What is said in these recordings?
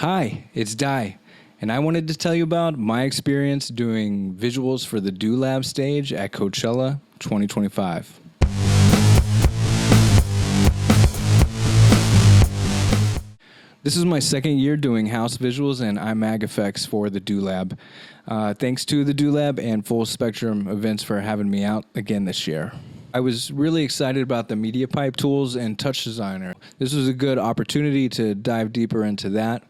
Hi, it's Di, and I wanted to tell you about my experience doing visuals for the LaB stage at Coachella 2025. This is my second year doing house visuals and IMAG effects for the LaB. Thanks to the LaB and Full Spectrum Events for having me out again this year. I was really excited about the MediaPipe tools and TouchDesigner. This was a good opportunity to dive deeper into that.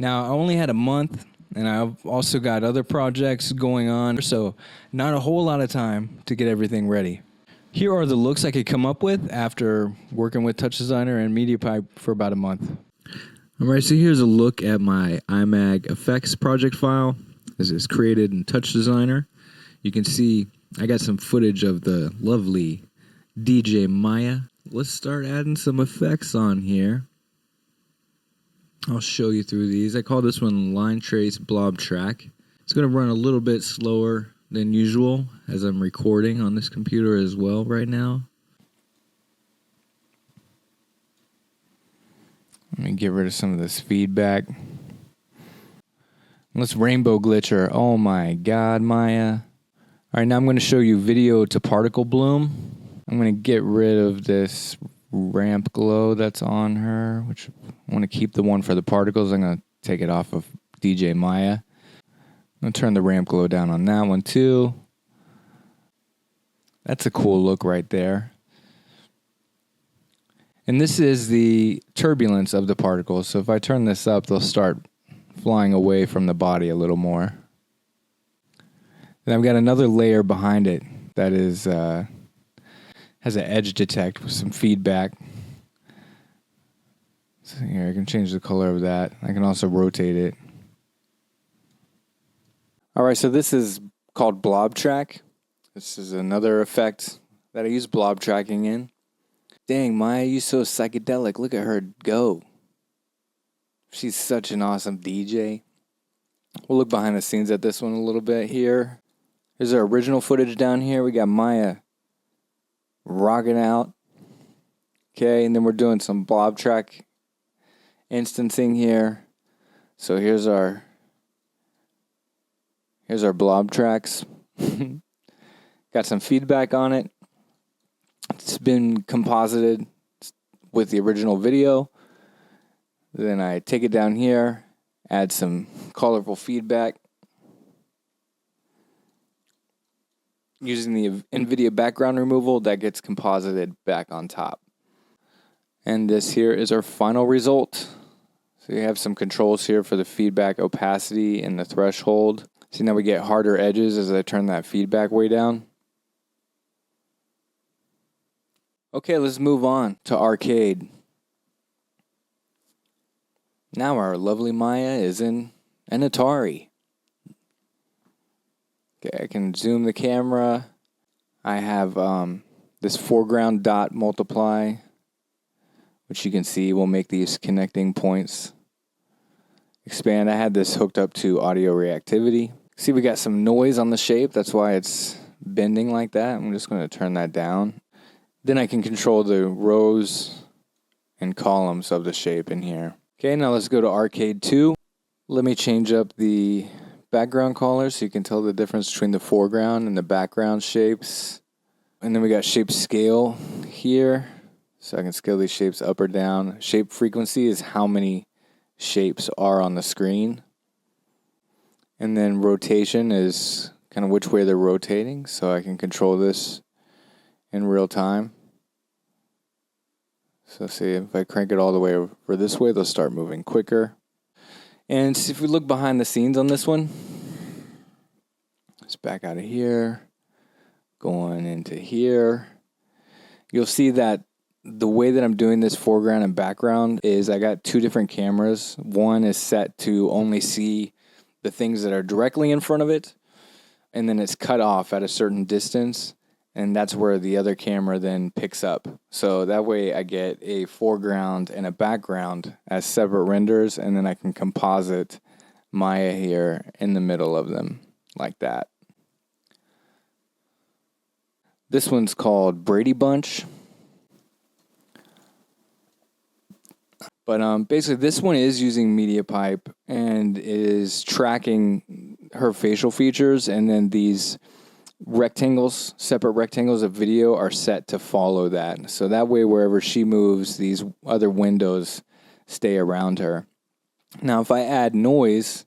Now, I only had a month, and I've also got other projects going on, so not a whole lot of time to get everything ready. Here are the looks I could come up with after working with TouchDesigner and MediaPipe for about a month. All right, so here's a look at my IMAG effects project file. This is created in TouchDesigner. You can see I got some footage of the lovely DJ Maya. Let's start adding some effects on here. I'll show you through these. I call this one Line Trace Blob Track. It's going to run a little bit slower than usual as I'm recording on this computer as well right now. Let me get rid of some of this feedback. Let's rainbow glitcher. Oh my God, Maya. All right, now I'm going to show you video to particle bloom. I'm going to get rid of this ramp glow that's on her, which I want to keep the one for the particles. I'm going to take it off of DJ Maya. I'm going to turn the ramp glow down on that one too. That's a cool look right there. And this is the turbulence of the particles. So if I turn this up, they'll start flying away from the body a little more. Then I've got another layer behind it that is has an edge detect with some feedback. So here, I can change the color of that. I can also rotate it. All right, so this is called blob track. This is another effect that I use blob tracking in. Dang, Maya, you're so psychedelic. Look at her go. She's such an awesome DJ. We'll look behind the scenes at this one a little bit here. Here's our original footage down here. We got Maya rocking out. Okay, and then we're doing some blob track instancing here. So here's our blob tracks. Got some feedback on it. It's been composited with the original video. Then I take it down here, add some colorful feedback. Using the NVIDIA background removal, that gets composited back on top. And this here is our final result. So you have some controls here for the feedback opacity and the threshold. See, now we get harder edges as I turn that feedback way down. Okay, let's move on to arcade. Now our lovely Maya is in an Atari. Okay, I can zoom the camera. I have this foreground dot multiply, which you can see will make these connecting points expand. I had this hooked up to audio-reactivity. See, we got some noise on the shape. That's why it's bending like that. I'm just going to turn that down. Then I can control the rows and columns of the shape in here. Okay, now let's go to Arcade 2. Let me change up the background color so you can tell the difference between the foreground and the background shapes. And then we got shape scale here. So I can scale these shapes up or down. Shape frequency is how many shapes are on the screen. And then rotation is kind of which way they're rotating. So I can control this in real time. So see, if I crank it all the way over this way, they'll start moving quicker. And if we look behind the scenes on this one, let's back out of here, going into here. You'll see that the way that I'm doing this foreground and background is I got two different cameras. One is set to only see the things that are directly in front of it, and then it's cut off at a certain distance. And that's where the other camera then picks up. So that way I get a foreground and a background as separate renders, and then I can composite Maya here in the middle of them like that. This one's called Brady Bunch. But basically, this one is using MediaPipe and is tracking her facial features, and then these rectangles, separate rectangles of video, are set to follow that. So that way, wherever she moves, these other windows stay around her. Now, if I add noise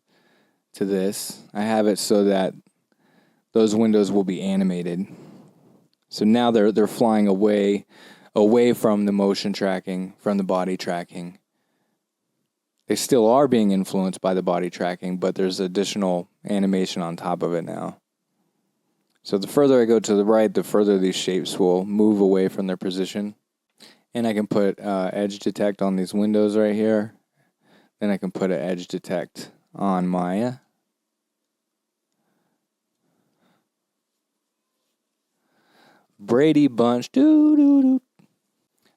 to this, I have it so that those windows will be animated. So now they're flying away from the motion tracking, from the body tracking. They still are being influenced by the body tracking, but there's additional animation on top of it now. So the further I go to the right, the further these shapes will move away from their position. And I can put edge detect on these windows right here. Then I can put an edge detect on my Brady Bunch. Doo-doo-doo.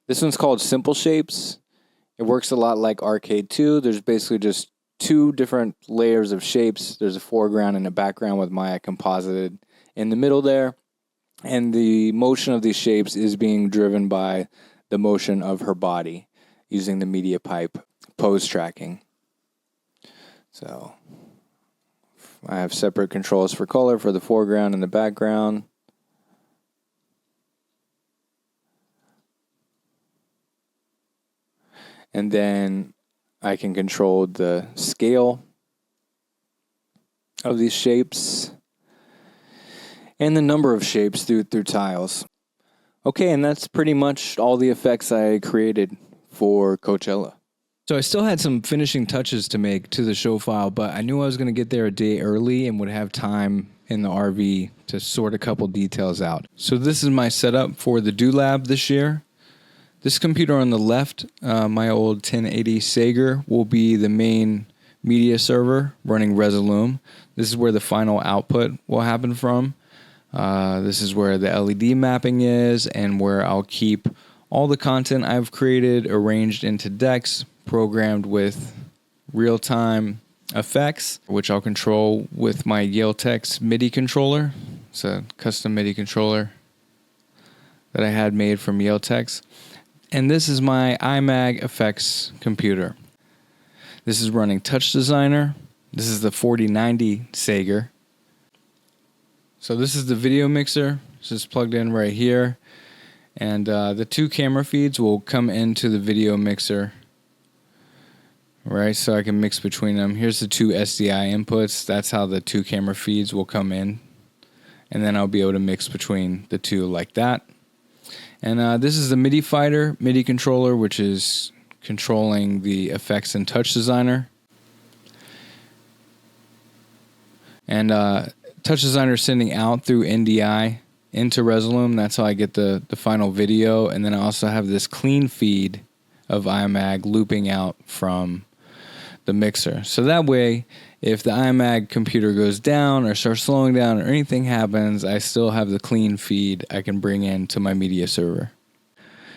This one's called Simple Shapes. It works a lot like Arcade 2. There's basically just two different layers of shapes. There's a foreground and a background with Maya composited in the middle there. And the motion of these shapes is being driven by the motion of her body using the MediaPipe pose tracking. So I have separate controls for color for the foreground and the background. And then I can control the scale of these shapes and the number of shapes through tiles. Okay, and that's pretty much all the effects I created for Coachella. So I still had some finishing touches to make to the show file, but I knew I was going to get there a day early and would have time in the RV to sort a couple details out. So this is my setup for the LaB this year. This computer on the left, my old 1080 Sager, will be the main media server running Resolume. This is where the final output will happen from. This is where the LED mapping is and where I'll keep all the content I've created arranged into decks, programmed with real-time effects, which I'll control with my Yaletex MIDI controller. It's a custom MIDI controller that I had made from Yaletex. And this is my IMAG effects computer. This is running TouchDesigner. This is the 4090 Sager. So this is the video mixer. It's just plugged in right here. And the two camera feeds will come into the video mixer. Right, so I can mix between them. Here's the two SDI inputs. That's how the two camera feeds will come in. And then I'll be able to mix between the two like that. And this is the MIDI Fighter MIDI controller, which is controlling the effects in TouchDesigner. And TouchDesigner is sending out through NDI into Resolume. That's how I get the final video. And then I also have this clean feed of IMAG looping out from the mixer. So that way, if the IMAG computer goes down or starts slowing down or anything happens, I still have the clean feed I can bring into my media server.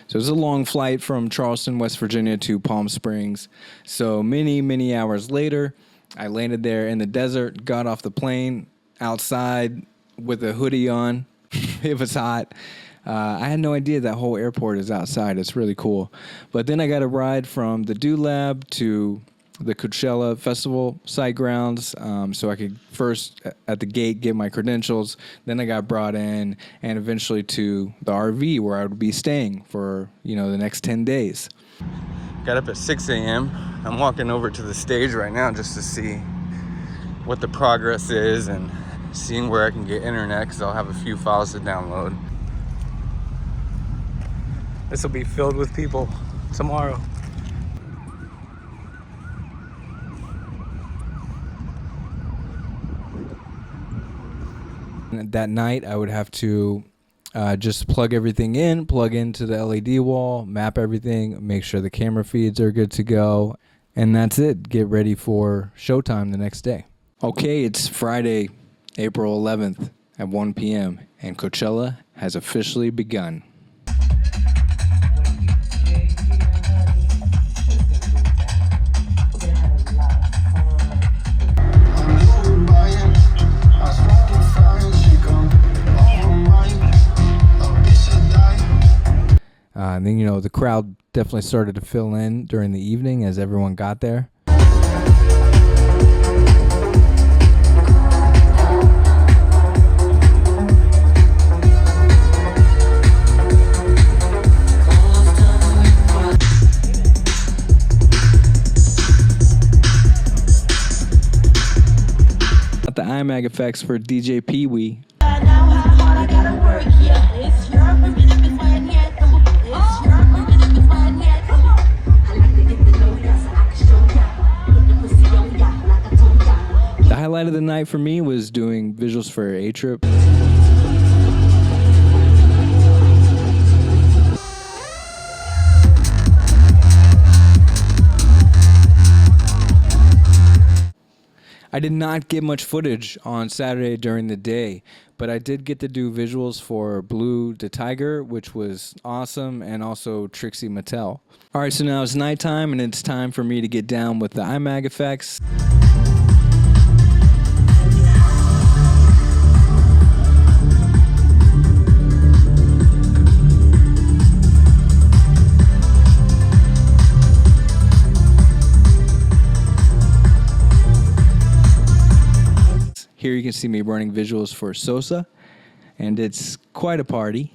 So it's a long flight from Charleston, West Virginia to Palm Springs. So many hours later, I landed there in the desert, got off the plane outside with a hoodie on. It was hot. I had no idea that whole airport is outside. It's really cool. But then I got a ride from the LaB to the Coachella Festival site grounds, so I could first at the gate get my credentials. Then I got brought in, and eventually to the RV where I would be staying for the next 10 days. Got up at 6 a.m. I'm walking over to the stage right now just to see what the progress is and seeing where I can get internet, because I'll have a few files to download. This will be filled with people tomorrow. That night, I would have to just plug everything in, plug into the LED wall, map everything, make sure the camera feeds are good to go, and that's it. Get ready for showtime the next day. Okay, it's Friday, April 11th at 1 p.m., and Coachella has officially begun. And then, the crowd definitely started to fill in during the evening as everyone got there. The IMAG effects for DJ Pee Wee. The highlight of the night for me was doing visuals for A-Trip. I did not get much footage on Saturday during the day, but I did get to do visuals for Blue the Tiger, which was awesome, and also Trixie Mattel. All right, so now it's nighttime, and it's time for me to get down with the IMAG effects. Here you can see me running visuals for Sosa, and it's quite a party.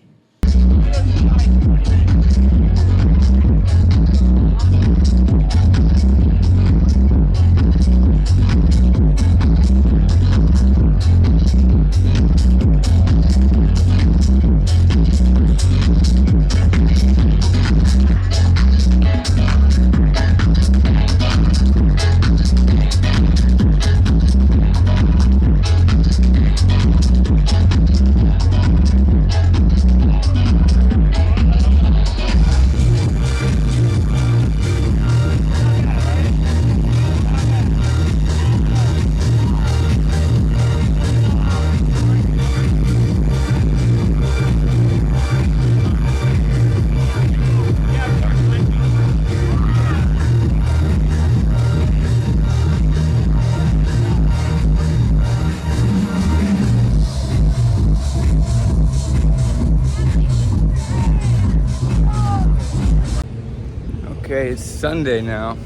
Okay, it's Sunday now,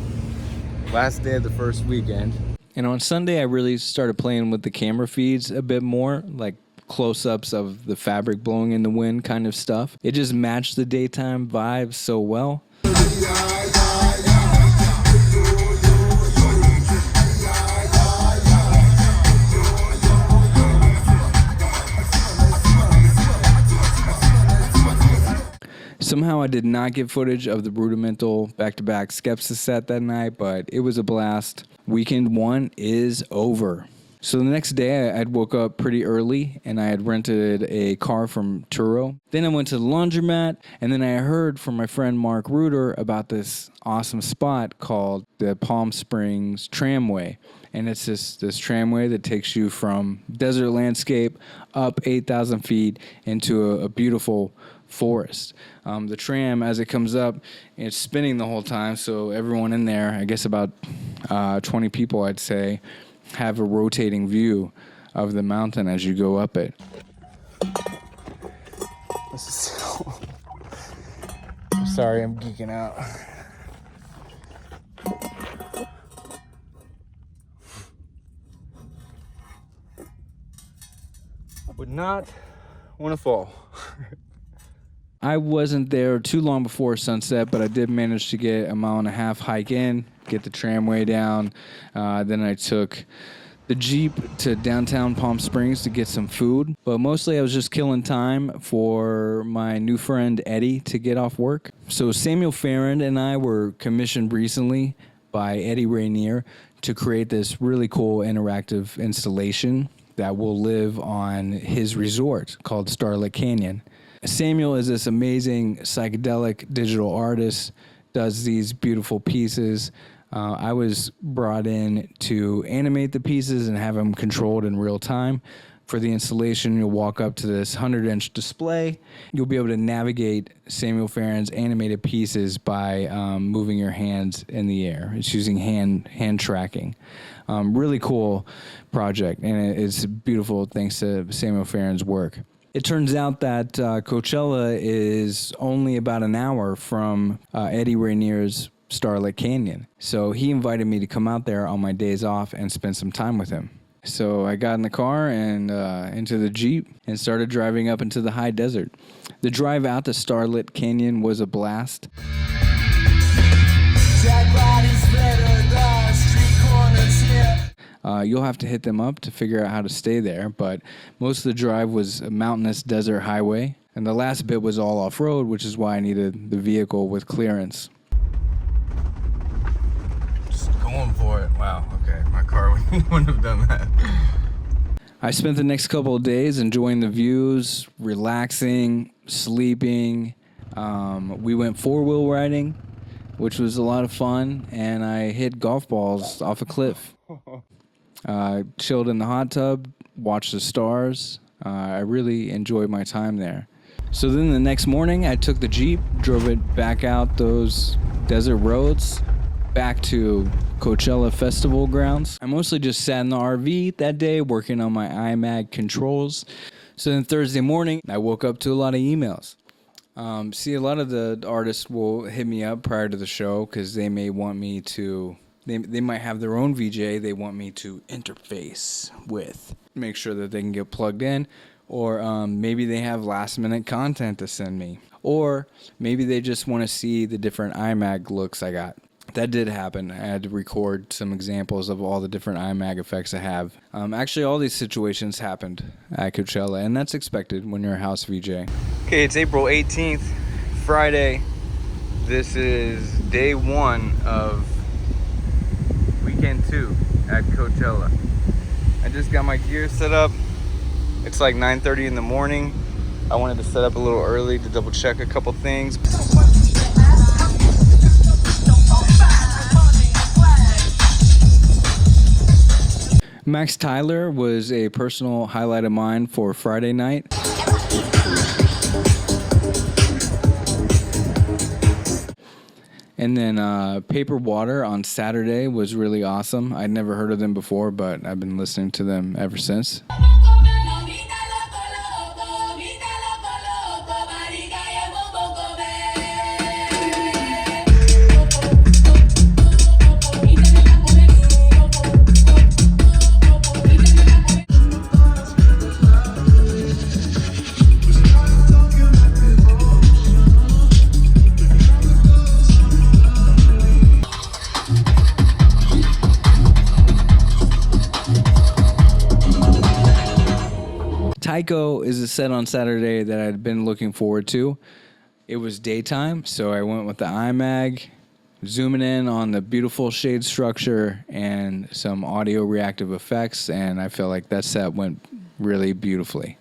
last day of the first weekend. And on Sunday, I really started playing with the camera feeds a bit more, like close-ups of the fabric blowing in the wind kind of stuff. It just matched the daytime vibe so well. Somehow I did not get footage of the Rudimental back-to-back Skepsis set that night, but it was a blast. Weekend one is over. So the next day I'd woke up pretty early and I had rented a car from Turo. Then I went to the laundromat, and then I heard from my friend Mark Reuter about this awesome spot called the Palm Springs Tramway. And it's this tramway that takes you from desert landscape up 8,000 feet into a beautiful forest. The tram, as it comes up, it's spinning the whole time, so everyone in there, I guess about 20 people I'd say, have a rotating view of the mountain as you go up it. This is so... I'm sorry, I'm geeking out. Would not want to fall. I wasn't there too long before sunset, but I did manage to get a 1.5 mile hike in, get the tramway down. Then I took the Jeep to downtown Palm Springs to get some food. But mostly I was just killing time for my new friend Eddie to get off work. So Samuel Farrand and I were commissioned recently by Eddie Rainier to create this really cool interactive installation that will live on his resort called Starlit Canyon. Samuel is this amazing psychedelic digital artist, does these beautiful pieces. I was brought in to animate the pieces and have them controlled in real time. For the installation, you'll walk up to this 100-inch display. You'll be able to navigate Samuel Farrand's animated pieces by moving your hands in the air. It's using hand tracking. Really cool project, and it's beautiful thanks to Samuel Farrand's work. It turns out that Coachella is only about an hour from Eddie Rainier's Starlit Canyon. So he invited me to come out there on my days off and spend some time with him. So I got in the car and into the Jeep and started driving up into the high desert. The drive out to Starlit Canyon was a blast. You'll have to hit them up to figure out how to stay there, but most of the drive was a mountainous desert highway, and the last bit was all off-road, which is why I needed the vehicle with clearance. Just going for it. Wow, okay, my car wouldn't have done that. I spent the next couple of days enjoying the views, relaxing, sleeping. We went four-wheel riding, which was a lot of fun, and I hit golf balls off a cliff. Chilled in the hot tub, watched the stars. I really enjoyed my time there. So then the next morning, I took the Jeep, drove it back out those desert roads, back to Coachella Festival grounds. I mostly just sat in the RV that day, working on my IMAG controls. So then Thursday morning, I woke up to a lot of emails. A lot of the artists will hit me up prior to the show because they may want me to... They might have their own VJ they want me to interface with, make sure that they can get plugged in, or maybe they have last-minute content to send me, or maybe they just want to see the different IMAG looks I got. That did happen. I had to record some examples of all the different IMAG effects I have. Actually, all these situations happened at Coachella, and that's expected when you're a house VJ. Okay, it's April 18th, Friday. This is day one of weekend 2 at Coachella. I just got my gear set up. It's like 9:30 in the morning. I wanted to set up a little early to double check a couple things. Max Tyler was a personal highlight of mine for Friday night. And then Paper Water on Saturday was really awesome. I'd never heard of them before, but I've been listening to them ever since. Tycho is a set on Saturday that I'd been looking forward to. It was daytime, so I went with the IMAG, zooming in on the beautiful shade structure and some audio-reactive effects, and I felt like that set went really beautifully.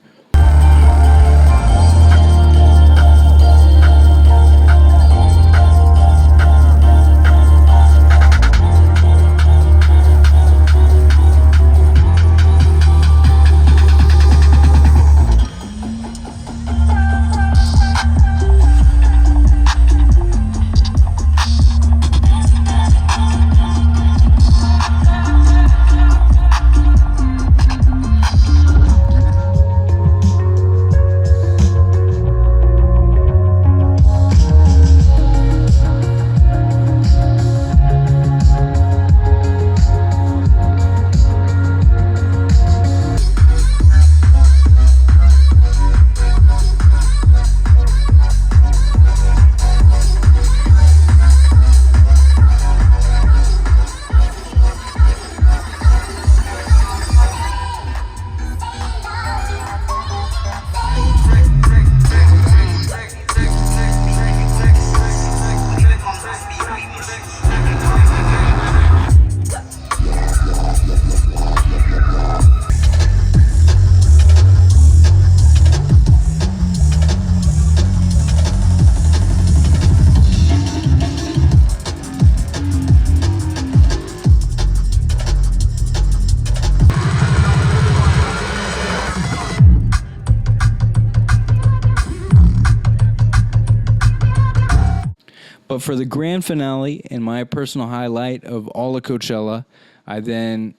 But for the grand finale and my personal highlight of all of Coachella, I then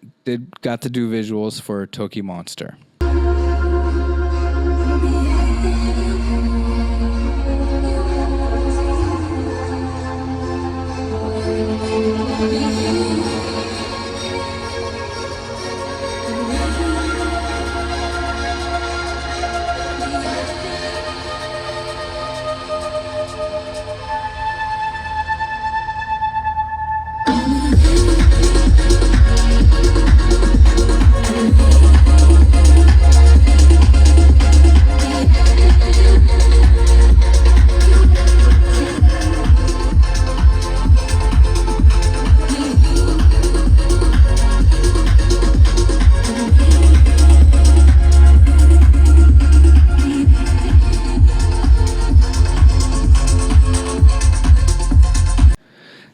got to do visuals for Toki Monster.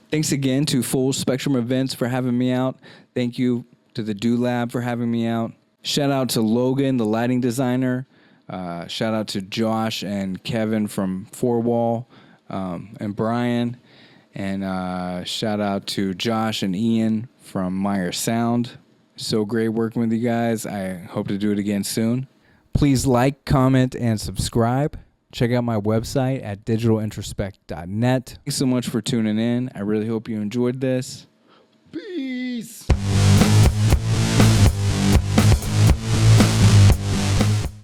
Thanks again to Full Spectrum Events for having me out. Thank you to the Do Lab for having me out. Shout out to Logan, the lighting designer. Shout out to Josh and Kevin from Four Wall, and Brian. And shout out to Josh and Ian from Meyer Sound. So great working with you guys. I hope to do it again soon. Please like, comment, and subscribe. Check out my website at digitalintrospect.net. Thanks so much for tuning in. I really hope you enjoyed this. Peace.